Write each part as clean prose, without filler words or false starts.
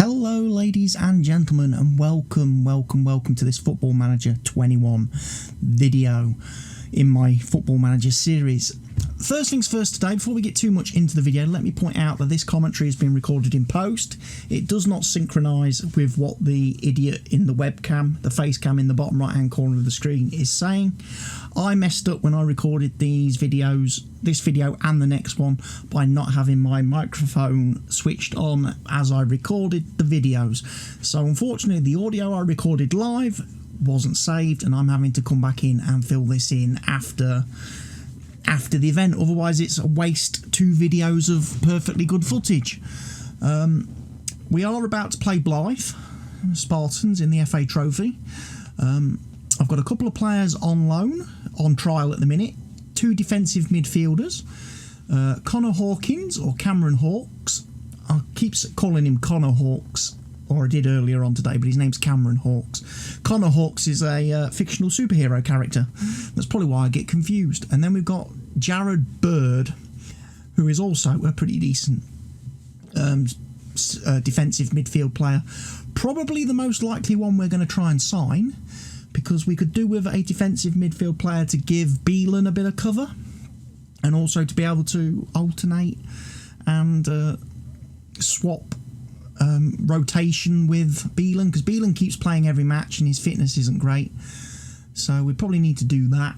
Hello ladies and gentlemen, and welcome to this Football Manager 21 video in my Football Manager series. First things first today, before we get too much into the video, let me point out that this commentary has been recorded in post. It does not synchronise with what the idiot in the webcam, the face cam in the bottom right hand corner of the screen is saying. I messed up when I recorded these videos, this video and the next one, by not having my microphone switched on as I recorded the videos. So unfortunately the audio I recorded live wasn't saved, and I'm having to come back in and fill this in after the event. Otherwise it's a waste 2 videos of perfectly good footage. We are about to play Blyth Spartans in the FA Trophy. I've got a couple of players on loan, on trial at the minute. 2 defensive midfielders, Connor Hawkins, or Cameron Hawks. I keep calling him Connor Hawks, or I did earlier on today, but his name's Cameron Hawks. Connor Hawks is a fictional superhero character. That's probably why I get confused. And then we've got Jared Bird, who is also a pretty decent defensive midfield player. Probably the most likely one we're going to try and sign, because we could do with a defensive midfield player to give Beelan a bit of cover, and also to be able to alternate and swap rotation with Beelan, because Beelan keeps playing every match and his fitness isn't great. So we probably need to do that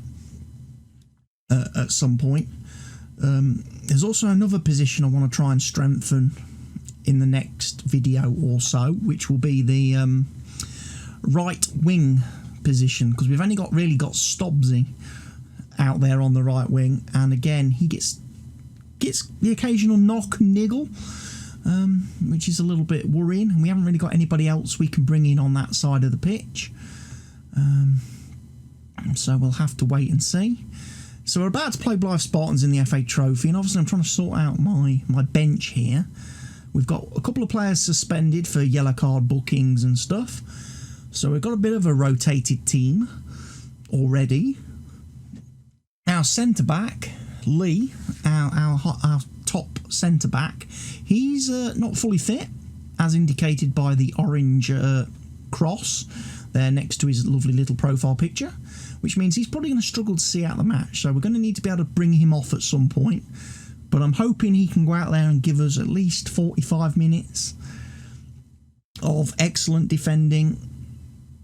at some point. There's also another position I want to try and strengthen in the next video or so, which will be the right wing position, because we've only really got Stobbsy out there on the right wing, and again he gets the occasional knock and niggle, which is a little bit worrying, and we haven't really got anybody else we can bring in on that side of the pitch. So we'll have to wait and see. So we're about to play Blyth Spartans in the FA Trophy, and obviously I'm trying to sort out my bench here. We've got a couple of players suspended for yellow card bookings and stuff, so we've got a bit of a rotated team already. Our centre-back, Lee, our top centre-back, he's not fully fit, as indicated by the orange cross there next to his lovely little profile picture, which means he's probably going to struggle to see out the match, so we're going to need to be able to bring him off at some point. But I'm hoping he can go out there and give us at least 45 minutes of excellent defending,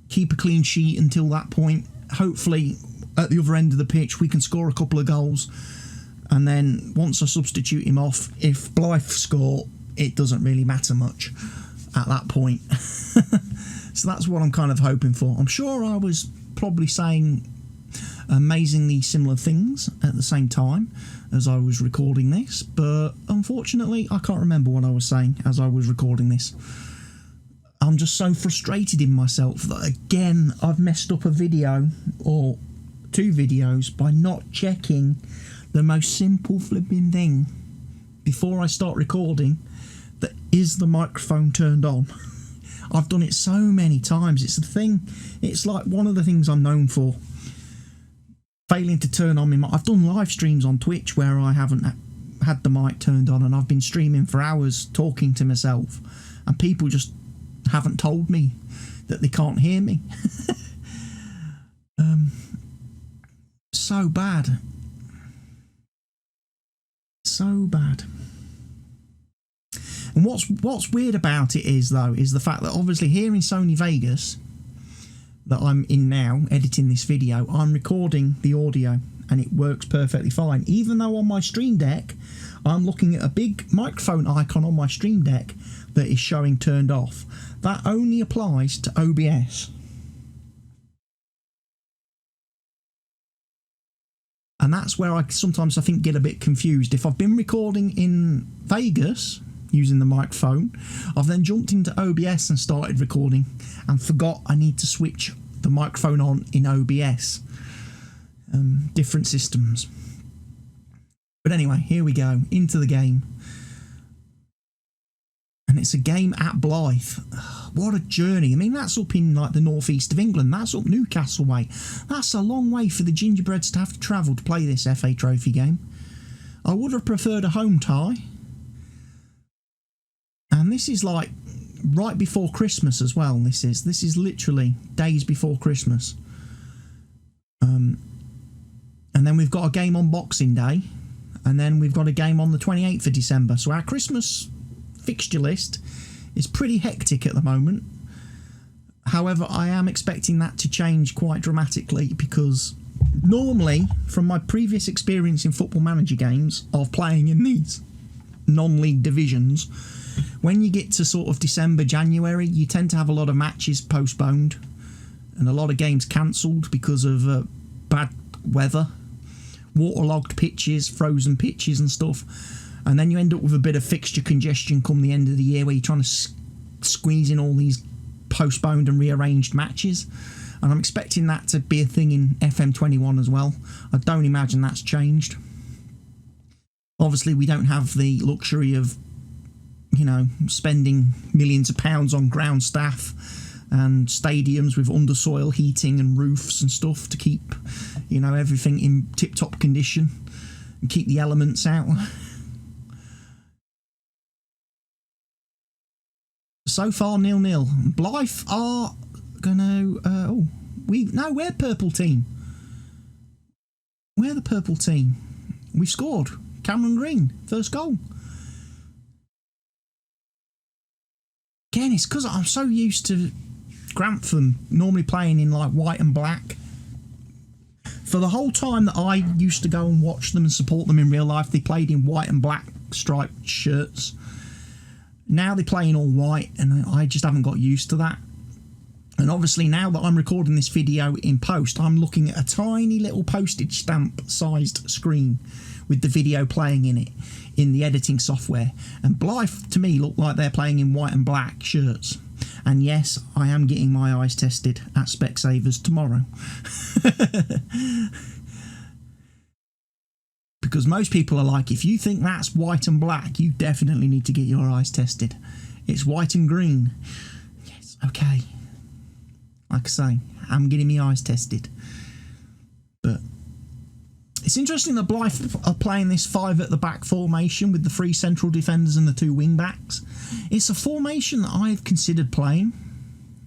keep a clean sheet until that point. Hopefully at the other end of the pitch we can score a couple of goals, and then once I substitute him off, if Blyth score, it doesn't really matter much at that point. So that's what I'm kind of hoping for. I'm sure I was probably saying amazingly similar things at the same time as I was recording this, but unfortunately I can't remember what I was saying as I was recording this. I'm just so frustrated in myself that again I've messed up a video or 2 videos by not checking the most simple flipping thing before I start recording, that is the microphone turned on. I've done it so many times. It's the thing, it's like one of the things I'm known for, failing to turn on my mic. I've done live streams on Twitch where I haven't had the mic turned on, and I've been streaming for hours talking to myself, and people just haven't told me that they can't hear me. So bad. So bad. And what's weird about it is, though, is the fact that obviously here in Sony Vegas that I'm in now, editing this video, I'm recording the audio and it works perfectly fine, even though on my Stream Deck I'm looking at a big microphone icon on my Stream Deck that is showing turned off. That only applies to OBS. And that's where I sometimes, I think, get a bit confused. If I've been recording in Vegas using the microphone, I've then jumped into OBS and started recording and forgot I need to switch the microphone on in OBS. Different systems. But anyway, here we go, into the game. And it's a game at Blyth. What a journey. I mean, that's up in like the northeast of England. That's up Newcastle way. That's a long way for the Gingerbreads to have to travel to play this FA Trophy game. I would have preferred a home tie. And this is like right before Christmas as well. This is literally days before Christmas. And then we've got a game on Boxing Day, and then we've got a game on the 28th of December. So our Christmas fixture list is pretty hectic at the moment. However, I am expecting that to change quite dramatically, because normally, from my previous experience in Football Manager games of playing in these non-league divisions, when you get to sort of December, January, you tend to have a lot of matches postponed and a lot of games cancelled because of bad weather, waterlogged pitches, frozen pitches and stuff. And then you end up with a bit of fixture congestion come the end of the year, where you're trying to squeeze in all these postponed and rearranged matches. And I'm expecting that to be a thing in FM21 as well. I don't imagine that's changed. Obviously, we don't have the luxury of, you know, spending millions of pounds on ground staff and stadiums with undersoil heating and roofs and stuff to keep, you know, everything in tip-top condition and keep the elements out. So far, 0-0. Blyth are gonna. We're purple team. We're the purple team. We've scored. Cameron Green, first goal. Again, it's because I'm so used to Grantham normally playing in like white and black. For the whole time that I used to go and watch them and support them in real life, they played in white and black striped shirts. Now they play in all white, and I just haven't got used to that. And obviously, now that I'm recording this video in post, I'm looking at a tiny little postage stamp sized screen with the video playing in it in the editing software. And Blyth, to me, look like they're playing in white and black shirts. And yes, I am getting my eyes tested at Specsavers tomorrow. Because most people are like, if you think that's white and black, you definitely need to get your eyes tested. It's white and green. Yes, okay. Like I say, I'm getting my eyes tested. But it's interesting that Blyth are playing this 5 at the back formation with the 3 central defenders and the 2 wing backs. It's a formation that I've considered playing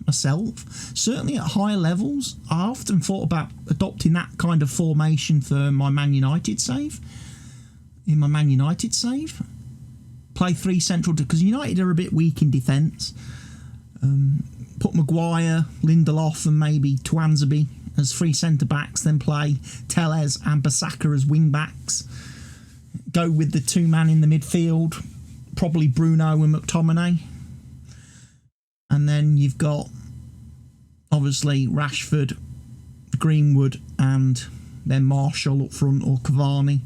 myself. Certainly at higher levels, I often thought about adopting that kind of formation for my Man United save. In my Man United save, play 3 central, because United are a bit weak in defence. Put Maguire, Lindelof and maybe Twanzebe as 3 centre-backs, then play Tellez and Basaka as wing-backs. Go with the 2-man in the midfield, probably Bruno and McTominay. And then you've got, obviously, Rashford, Greenwood, and then Marshall up front, or Cavani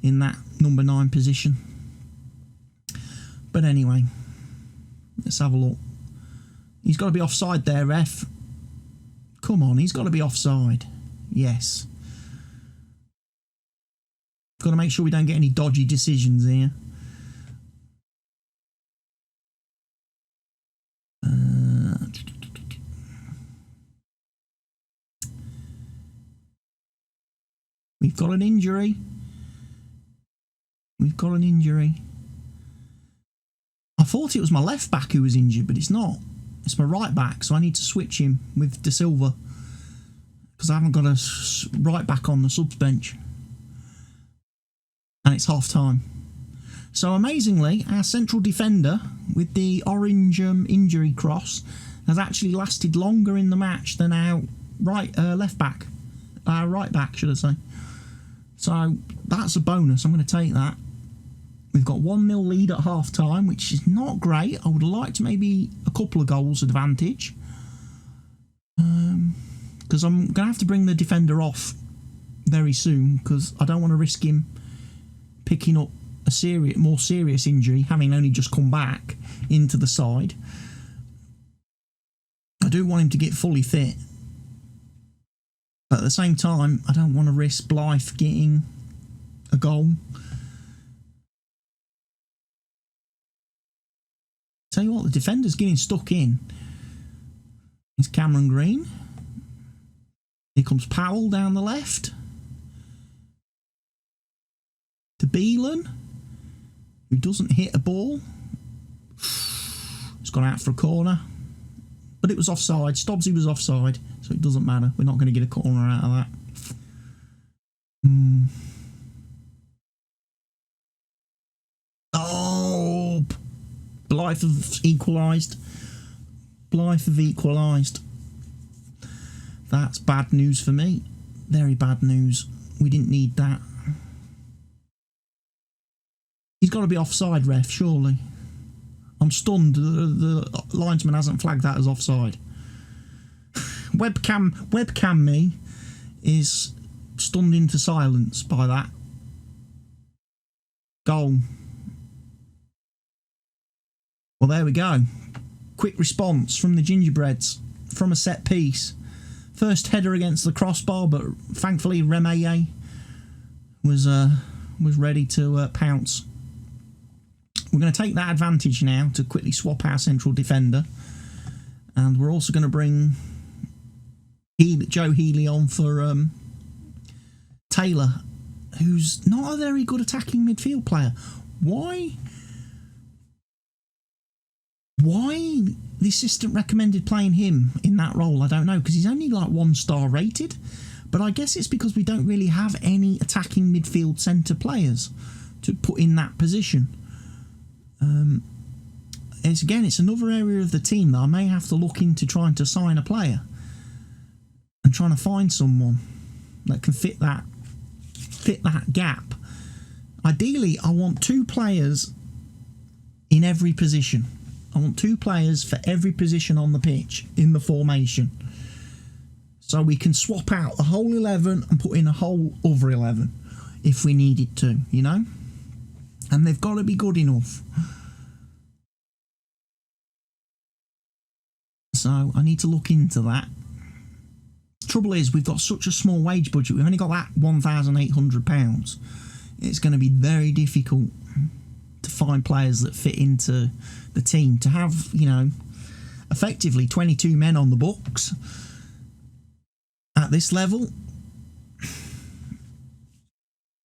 in that number 9 position. But anyway, let's have a look. He's got to be offside there, ref. Come on, he's got to be offside. Yes. Got to make sure we don't get any dodgy decisions here. We've got an injury. We've got an injury. I thought it was my left back who was injured, but it's not. It's my right back, so I need to switch him with De Silva, because I haven't got a right back on the subs bench. And it's half time. So amazingly, our central defender with the orange injury cross has actually lasted longer in the match than our left back. Our right back, should I say. So that's a bonus. I'm going to take that. We've got 1-0 lead at half time, which is not great. I would like to maybe a couple of goals advantage. Because I'm going to have to bring the defender off very soon, because I don't want to risk him picking up a more serious injury, having only just come back into the side. I do want him to get fully fit. But at the same time, I don't want to risk Blyth getting a goal. Tell you what, the defender's getting stuck in. It's Cameron Green. Here comes Powell down the left. To Beelan, who doesn't hit a ball. It's gone out for a corner. But it was offside. Stobbsy was offside, so it doesn't matter. We're not going to get a corner out of that. Oh! Blyth have equalised. Blyth have equalised. That's bad news for me. Very bad news. We didn't need that. He's got to be offside, ref, surely. I'm stunned. The linesman hasn't flagged that as offside. Webcam me is stunned into silence by that. Goal. Well, there we go. Quick response from the Gingerbreads from a set piece. First header against the crossbar, but thankfully Remaye was ready to pounce. We're going to take that advantage now to quickly swap our central defender, and we're also going to bring Joe Healy on for Taylor, who's not a very good attacking midfield player. Why the assistant recommended playing him in that role, I don't know, because he's only like 1-star rated. But I guess it's because we don't really have any attacking midfield centre players to put in that position. It's another area of the team that I may have to look into trying to sign a player and trying to find someone that can fit that gap. Ideally, I want 2 players in every position. I want 2 players for every position on the pitch in the formation. So we can swap out the whole 11 and put in a whole other 11 if we needed to, you know? And they've got to be good enough. So I need to look into that. Trouble is, we've got such a small wage budget. We've only got that £1,800. It's going to be very difficult to find players that fit into the team. To have, you know, effectively 22 men on the books at this level,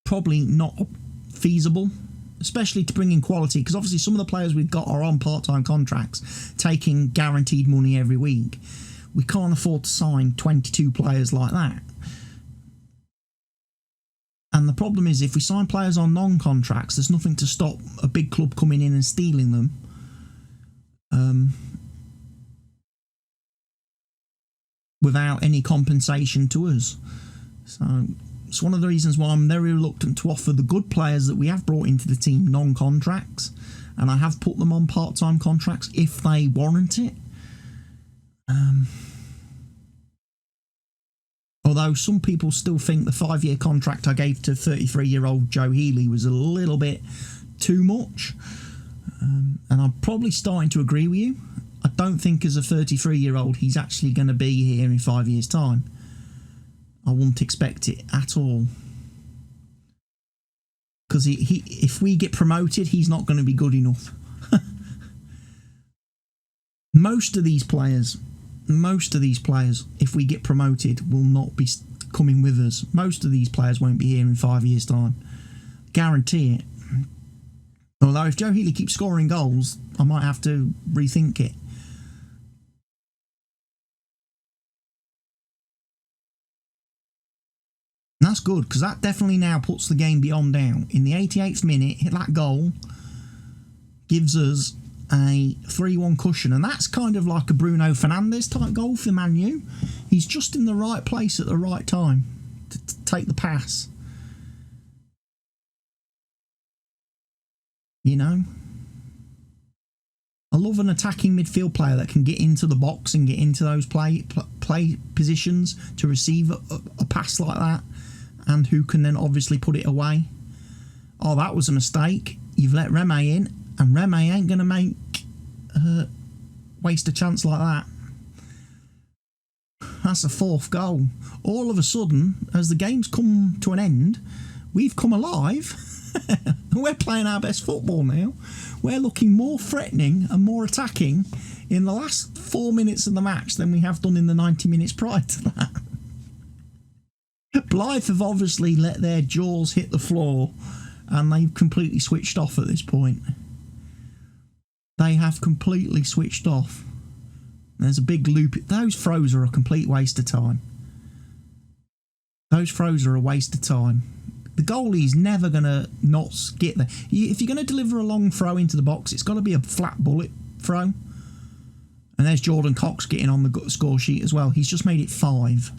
probably not feasible, especially to bring in quality, because obviously some of the players we've got are on part-time contracts, taking guaranteed money every week. We can't afford to sign 22 players like that. And the problem is, if we sign players on non-contracts, there's nothing to stop a big club coming in and stealing them. Without any compensation to us. So it's one of the reasons why I'm very reluctant to offer the good players that we have brought into the team non-contracts, and I have put them on part-time contracts if they warrant it. Although some people still think the 5-year contract I gave to 33-year-old Joe Healy was a little bit too much, and I'm probably starting to agree with you. I don't think as a 33-year-old he's actually going to be here in 5 years' time. I wouldn't expect it at all. Because if we get promoted, he's not going to be good enough. Most of these players, if we get promoted, will not be coming with us. Most of these players won't be here in 5 years' time. Guarantee it. Although if Joe Healy keeps scoring goals, I might have to rethink it. And that's good, because that definitely now puts the game beyond doubt. In the 88th minute, hit that goal gives us a 3-1 cushion, and that's kind of like a Bruno Fernandes type goal for Man U. He's just in the right place at the right time to take the pass. You know? I love an attacking midfield player that can get into the box and get into those play positions to receive a pass like that, and who can then obviously put it away. Oh, that was a mistake. You've let Remaye in, and Remaye ain't going to waste a chance like that. That's a 4th goal. All of a sudden, as the game's come to an end, we've come alive. We're playing our best football now. We're looking more threatening and more attacking in the last 4 minutes of the match than we have done in the 90 minutes prior to that. Blyth have obviously let their jaws hit the floor, and they've completely switched off at this point. They have completely switched off. There's a big loop. Those throws are a complete waste of time. Those throws are a waste of time. The goalie's never going to not get there. If you're going to deliver a long throw into the box, it's got to be a flat bullet throw. And there's Jordan Cox getting on the score sheet as well. He's just made it 5.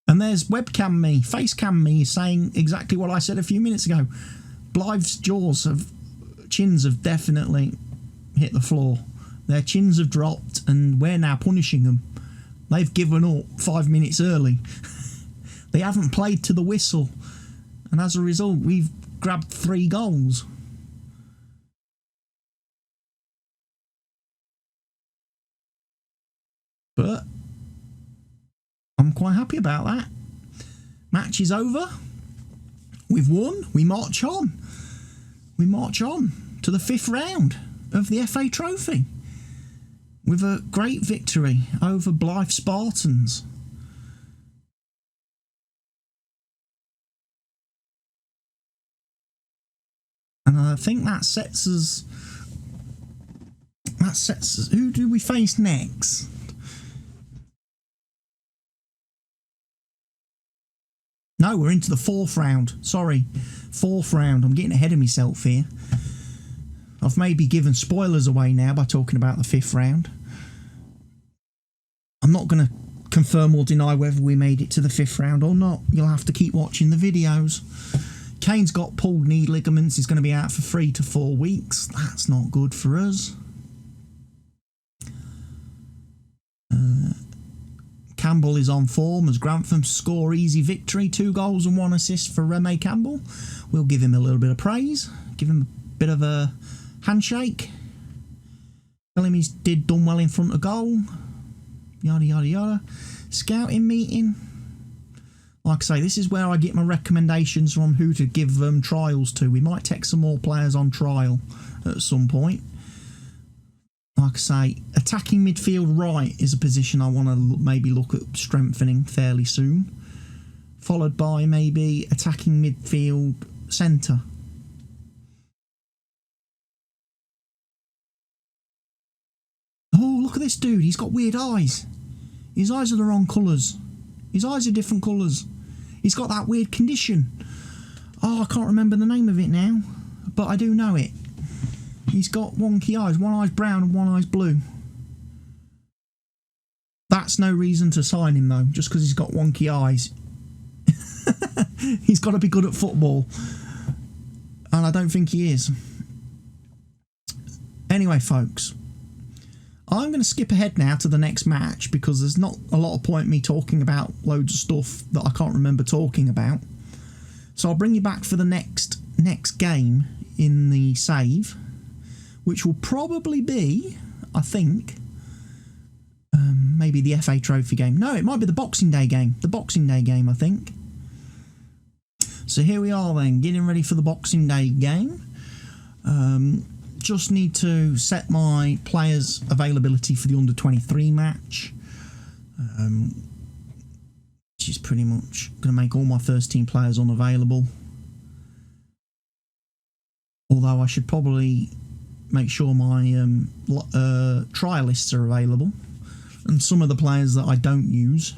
And there's webcam me, facecam me saying exactly what I said a few minutes ago. Blythe's chins have definitely hit the floor. Their chins have dropped and we're now punishing them. They've given up 5 minutes early. They haven't played to the whistle. And as a result, we've grabbed 3 goals. But I'm quite happy about that. Match is over. We've won. We march on. We march on to the 5th round of the FA Trophy with a great victory over Blyth Spartans. And I think that sets us. Who do we face next? No, we're into the 4th round. Sorry, 4th round. I'm getting ahead of myself here. I've maybe given spoilers away now by talking about the 5th round. I'm not going to confirm or deny whether we made it to the 5th round or not. You'll have to keep watching the videos. Kane's got pulled knee ligaments. He's going to be out for 3 to 4 weeks. That's not good for us. Campbell is on form as Grantham score easy victory. 2 goals and 1 assist for Remy Campbell. We'll give him a little bit of praise. Give him a bit of a handshake. Tell him he's done well in front of goal. Yada, yada, yada. Scouting meeting. Like I say, this is where I get my recommendations from who to give trials to. We might take some more players on trial at some point. Like I say, attacking midfield right is a position I want to maybe look at strengthening fairly soon. Followed by maybe attacking midfield centre. Oh, look at this dude. He's got weird eyes. His eyes are the wrong colours. His eyes are different colours. He's got that weird condition. Oh, I can't remember the name of it now, but I do know it. He's got wonky eyes. One eye's brown and one eye's blue. That's no reason to sign him, though, just because he's got wonky eyes. He's got to be good at football. And I don't think he is. Anyway, folks, I'm going to skip ahead now to the next match because there's not a lot of point me talking about loads of stuff that I can't remember talking about. So I'll bring you back for the next game in the save, which will probably be, I think, maybe the FA Trophy game. No, it might be the Boxing Day game. The Boxing Day game, I think. So here we are then, getting ready for the Boxing Day game. Just need to set my players' availability for the under-23 match, which is pretty much going to make all my first-team players unavailable. Although I should probably make sure my trial lists are available, and some of the players that I don't use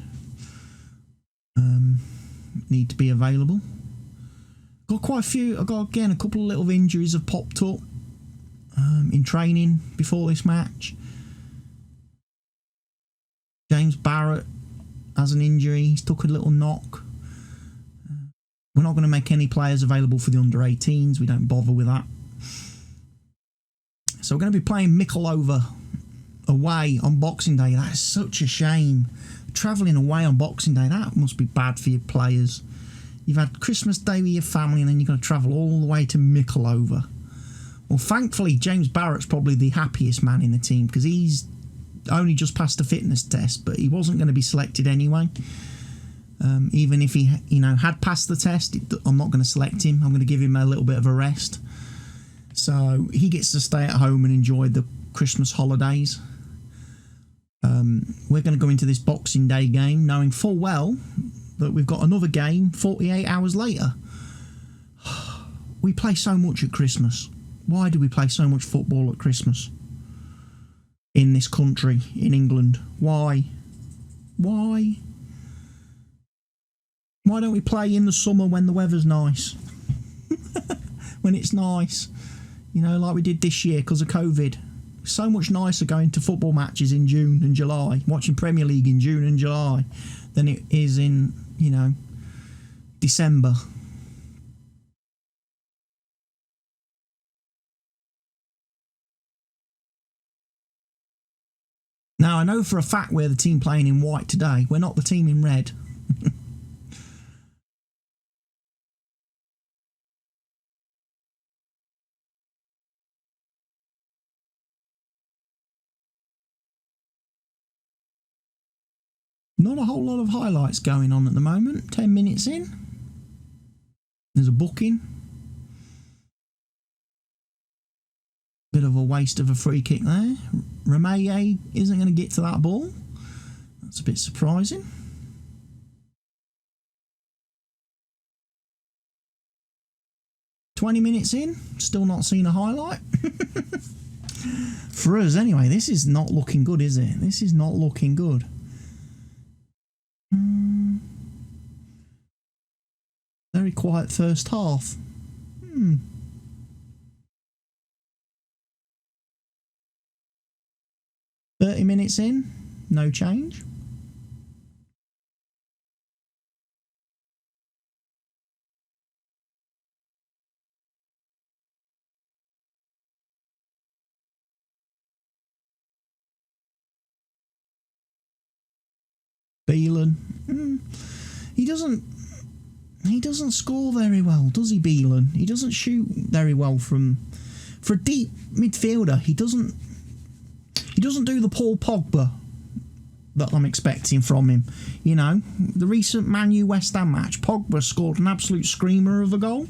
need to be available. Got quite a few. I've got, again, a couple of little injuries have popped up in training before this match. James Barrett has an injury. He's took a little knock. We're not going to make any players available for the under-18s. We don't bother with that. So we're going to be playing Micklova away on Boxing Day. That is such a shame. Travelling away on Boxing Day, that must be bad for your players. You've had Christmas Day with your family and then you've got to travel all the way to Micklova. Well, thankfully, James Barrett's probably the happiest man in the team because he's only just passed a fitness test, but he wasn't going to be selected anyway. Even if he, had passed the test, I'm not going to select him. I'm going to give him a little bit of a rest. So he gets to stay at home and enjoy the Christmas holidays. We're going to go into this Boxing Day game knowing full well that we've got another game 48 hours later. We play so much at Christmas. Why do we play so much football at Christmas? In this country, in England. Why? Why? Why don't we play in the summer when the weather's nice? When it's nice. You know, like we did this year because of COVID. So much nicer going to football matches in June and July, watching Premier League in June and July, than it is in, you know, December. Now, I know for a fact we're the team playing in white today. We're not the team in red. 'Not a whole lot of highlights going on at the moment. 10 minutes in. There's a booking. Bit of a waste of a free kick there. Remaye isn't going to get to that ball. That's a bit surprising. "20 minutes in, still not seen a highlight." For us anyway, this is not looking good, is it? This is not looking good. Very quiet first half. 30 minutes in, no change. Beelan. He doesn't score very well, does he, Beelan? He doesn't shoot very well for a deep midfielder. He doesn't do the Paul Pogba that I'm expecting from him. You know, the recent Man U West Ham match, Pogba scored an absolute screamer of a goal.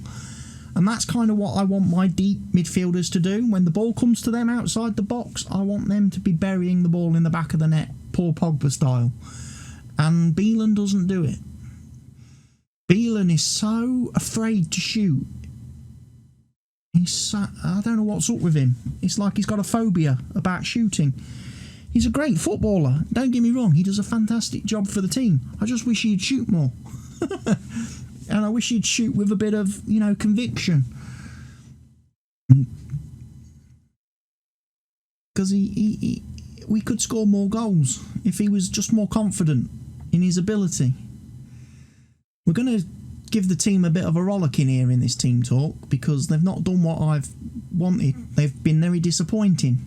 And that's kind of what I want my deep midfielders to do. When the ball comes to them outside the box, I want them to be burying the ball in the back of the net, Paul Pogba style. And Beelan doesn't do it. Beelan is so afraid to shoot. I don't know what's up with him. It's like he's got a phobia about shooting. He's a great footballer. Don't get me wrong. He does a fantastic job for the team. I just wish he'd shoot more. And I wish he'd shoot with a bit of, you know, conviction. Because we could score more goals if he was just more confident in his ability. We're going to give the team a bit of a rollicking here in this team talk because they've not done what I've wanted. They've been very disappointing.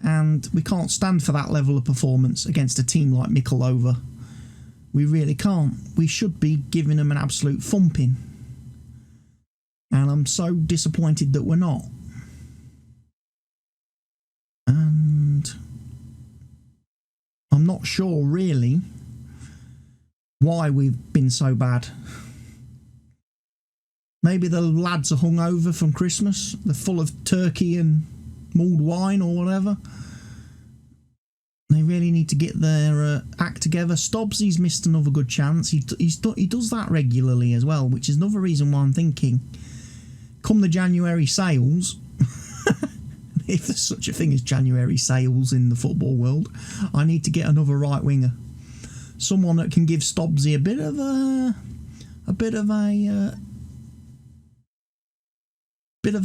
And we can't stand for that level of performance against a team like Mikulova. We really can't. We should be giving them an absolute thumping. And I'm so disappointed that we're not. And I'm not sure really why we've been so bad. Maybe the lads are hungover from Christmas. They're full of turkey and mulled wine or whatever. They really need to get their act together. Stobbsy's missed another good chance. He does that regularly as well, which is another reason why I'm thinking, come the January sales, if there's such a thing as January sales in the football world, I need to get another right winger. Someone that can give Stobbsy a bit of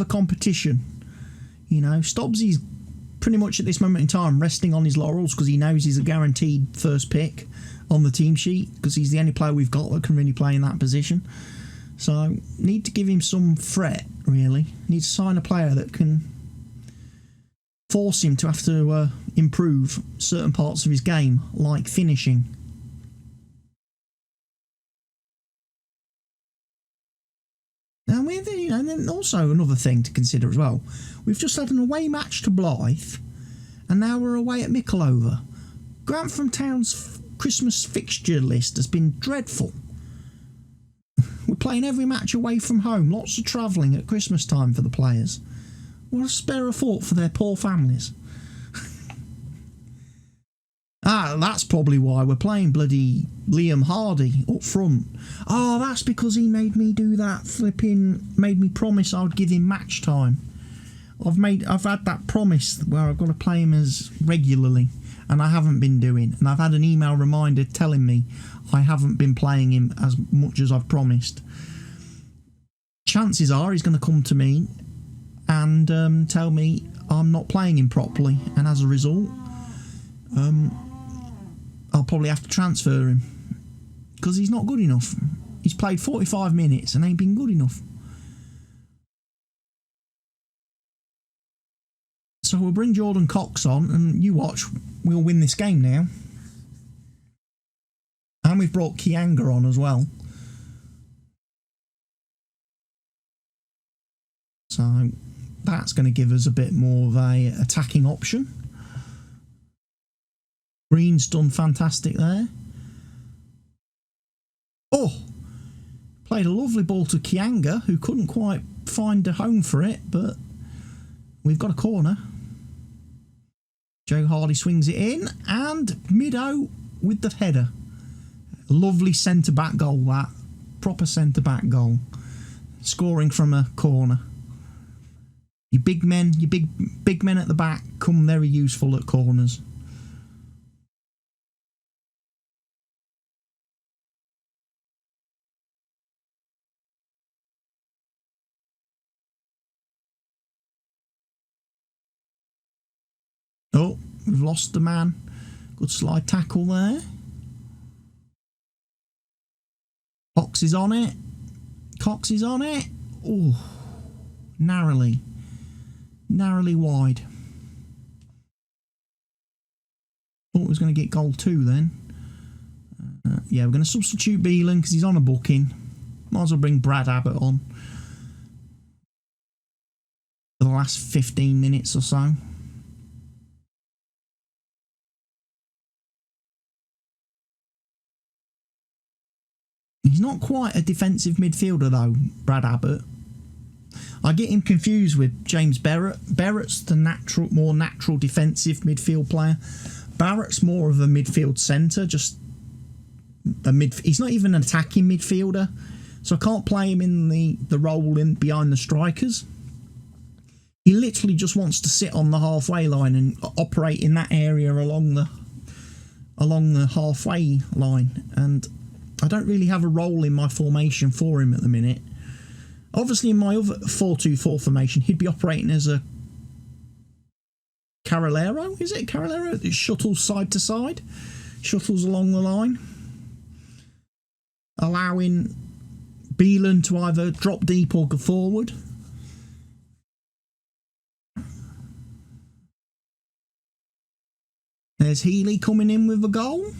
a competition. You know, Stobbsy's pretty much at this moment in time resting on his laurels because he knows he's a guaranteed first pick on the team sheet because he's the only player we've got that can really play in that position. So need to give him some threat, really. Need to sign a player that can force him to have to improve certain parts of his game, like finishing. And then also another thing to consider as well. We've just had an away match to Blyth, and now we're away at Mikulova. Grantham Town's Christmas fixture list has been dreadful. We're playing every match away from home, lots of travelling at Christmas time for the players. What a spare a thought for their poor families. That's probably why we're playing bloody Liam Hardy up front. Oh, that's because he made me do that made me promise I would give him match time. I've had that promise where I've got to play him as regularly, and I haven't been doing. And I've had an email reminder telling me I haven't been playing him as much as I've promised. Chances are he's going to come to me and tell me I'm not playing him properly, and as a result, I'll probably have to transfer him because he's not good enough. He's played 45 minutes and ain't been good enough. So we'll bring Jordan Cox on, and you watch, we'll win this game now. And we've brought Kianga on as well. So that's going to give us a bit more of a attacking option. Green's done fantastic there. Oh, played a lovely ball to Kianga, who couldn't quite find a home for it, but we've got a corner. Joe Hardy swings it in, and Middo with the header. Lovely centre-back goal, that. Proper centre-back goal. Scoring from a corner. Your big men, your big men at the back come very useful at corners. Oh, we've lost the man. Good slide tackle there. Cox is on it. Cox is on it. Oh, narrowly wide. Thought we was going to get goal 2 then. Yeah, we're going to substitute Beelan because he's on a booking. Might as well bring Brad Abbott on for the last 15 minutes or so. He's not quite a defensive midfielder though, Brad Abbott. I get him confused with James Barrett. Barrett's the more natural defensive midfield player. Barrett's more of a midfield centre, just he's not even an attacking midfielder, so I can't play him in the role in behind the strikers. He literally just wants to sit on the halfway line and operate in that area along the halfway line, and I don't really have a role in my formation for him at the minute. Obviously, in my other 4-2-4 formation, he'd be operating as a Carrilero. Is it Carrilero? It shuttles side to side, shuttles along the line, allowing Beelan to either drop deep or go forward. There's Healy coming in with a goal.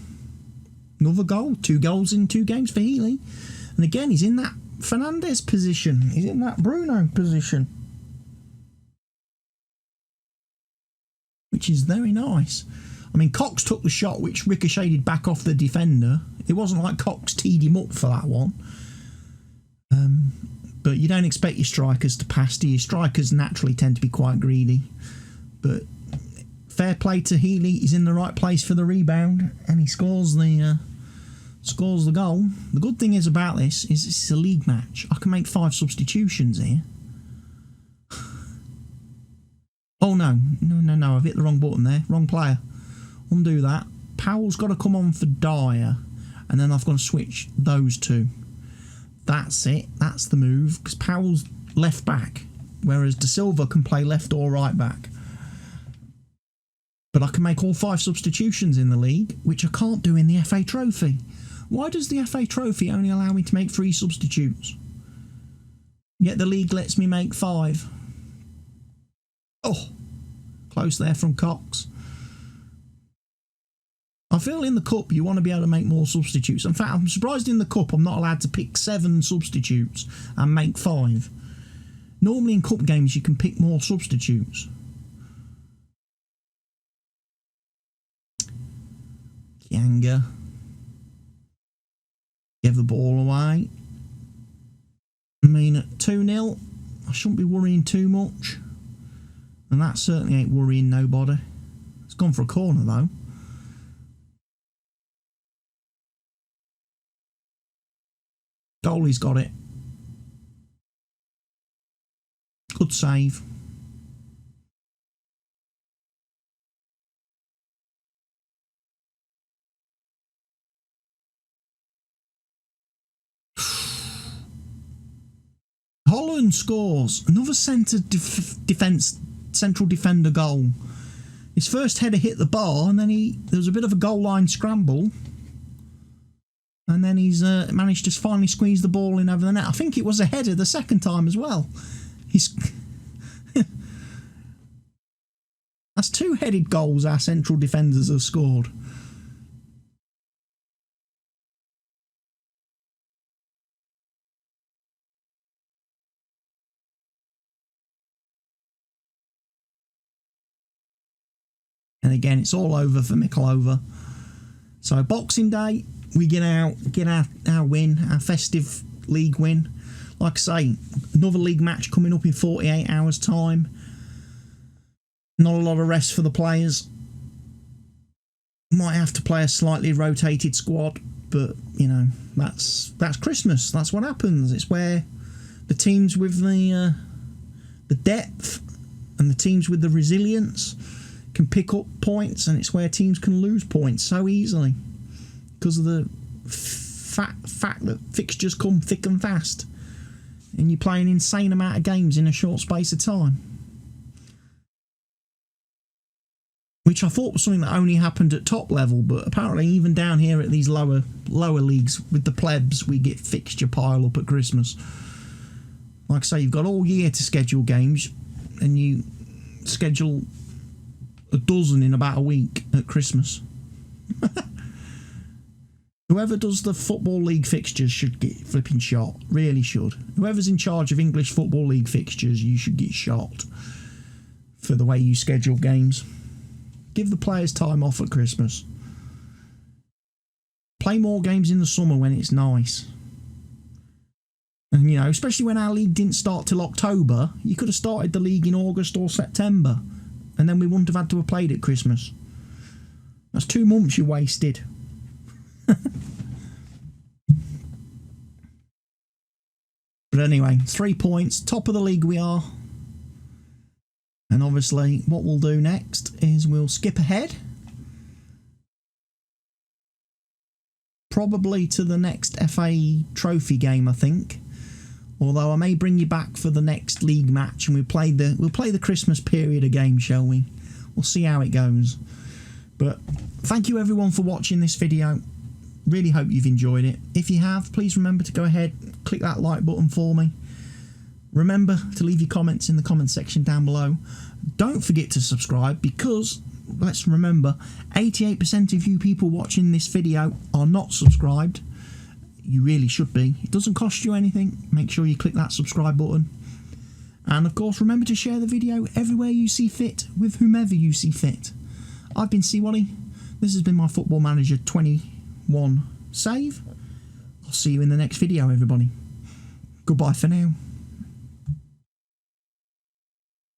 Another goal. 2 goals in 2 games for Healy. And again, he's in that Fernandez position. He's in that Bruno position, which is very nice. I mean, Cox took the shot which ricocheted back off the defender. It wasn't like Cox teed him up for that one. But you don't expect your strikers to pass, do you? Strikers naturally tend to be quite greedy. But fair play to Healy. He's in the right place for the rebound, and he scores the goal. The good thing is about this is it's a league match. I can make 5 substitutions here. Oh no, I've hit the wrong button there. Wrong player. Undo that. Powell's got to come on for Dyer, and then I've got to switch those 2. That's it. That's the move, because Powell's left back, whereas De Silva can play left or right back. But I can make all 5 substitutions in the league, which I can't do in the FA Trophy. Why does the FA Trophy only allow me to make 3 substitutes? Yet the league lets me make 5. Oh, close there from Cox. I feel in the Cup you want to be able to make more substitutes. In fact, I'm surprised in the Cup I'm not allowed to pick 7 substitutes and make 5. Normally in Cup games you can pick more substitutes. Kianga. Give the ball away. I mean, at 2-0, I shouldn't be worrying too much. And that certainly ain't worrying nobody. It's gone for a corner, though. Goalie's got it. Good save. Holland scores another central defender goal. His first header hit the bar, and then there was a bit of a goal line scramble, and then he's managed to finally squeeze the ball in over the net. I think it was a header the second time as well. That's 2 headed goals our central defenders have scored. And again, it's all over for Mikolova. So Boxing Day, we get our win, our festive league win. Like I say, another league match coming up in 48 hours' time. Not a lot of rest for the players. Might have to play a slightly rotated squad, but you know, that's Christmas. That's what happens. It's where the teams with the depth and the teams with the resilience can pick up points, and it's where teams can lose points so easily because of the fact that fixtures come thick and fast, and you play an insane amount of games in a short space of time, which I thought was something that only happened at top level, but apparently even down here at these lower leagues with the plebs, we get fixture pile up at Christmas. Like I say, you've got all year to schedule games, and you schedule a dozen in about a week at Christmas. Whoever does the Football League fixtures should get flipping shot. Really should. Whoever's in charge of English Football League fixtures, you should get shot for the way you schedule games. Give the players time off at Christmas. Play more games in the summer when it's nice. And you know, especially when our league didn't start till October, you could have started the league in August or September, and then we wouldn't have had to have played at Christmas. That's 2 months you wasted. But anyway, 3 points, top of the league we are. And obviously what we'll do next is we'll skip ahead, probably to the next FA Trophy game, I think. Although I may bring you back for the next league match, and we'll play the Christmas period a game, shall we? We'll see how it goes. But thank you everyone for watching this video. Really hope you've enjoyed it. If you have, please remember to go ahead, click that like button for me. Remember to leave your comments in the comment section down below. Don't forget to subscribe, because let's remember, 88% of you people watching this video are not subscribed. You really should be. It doesn't cost you anything. Make sure you click that subscribe button. And of course, remember to share the video everywhere you see fit with whomever you see fit. I've been CWATTY. This has been my Football Manager 21 save. I'll see you in the next video, everybody. Goodbye for now.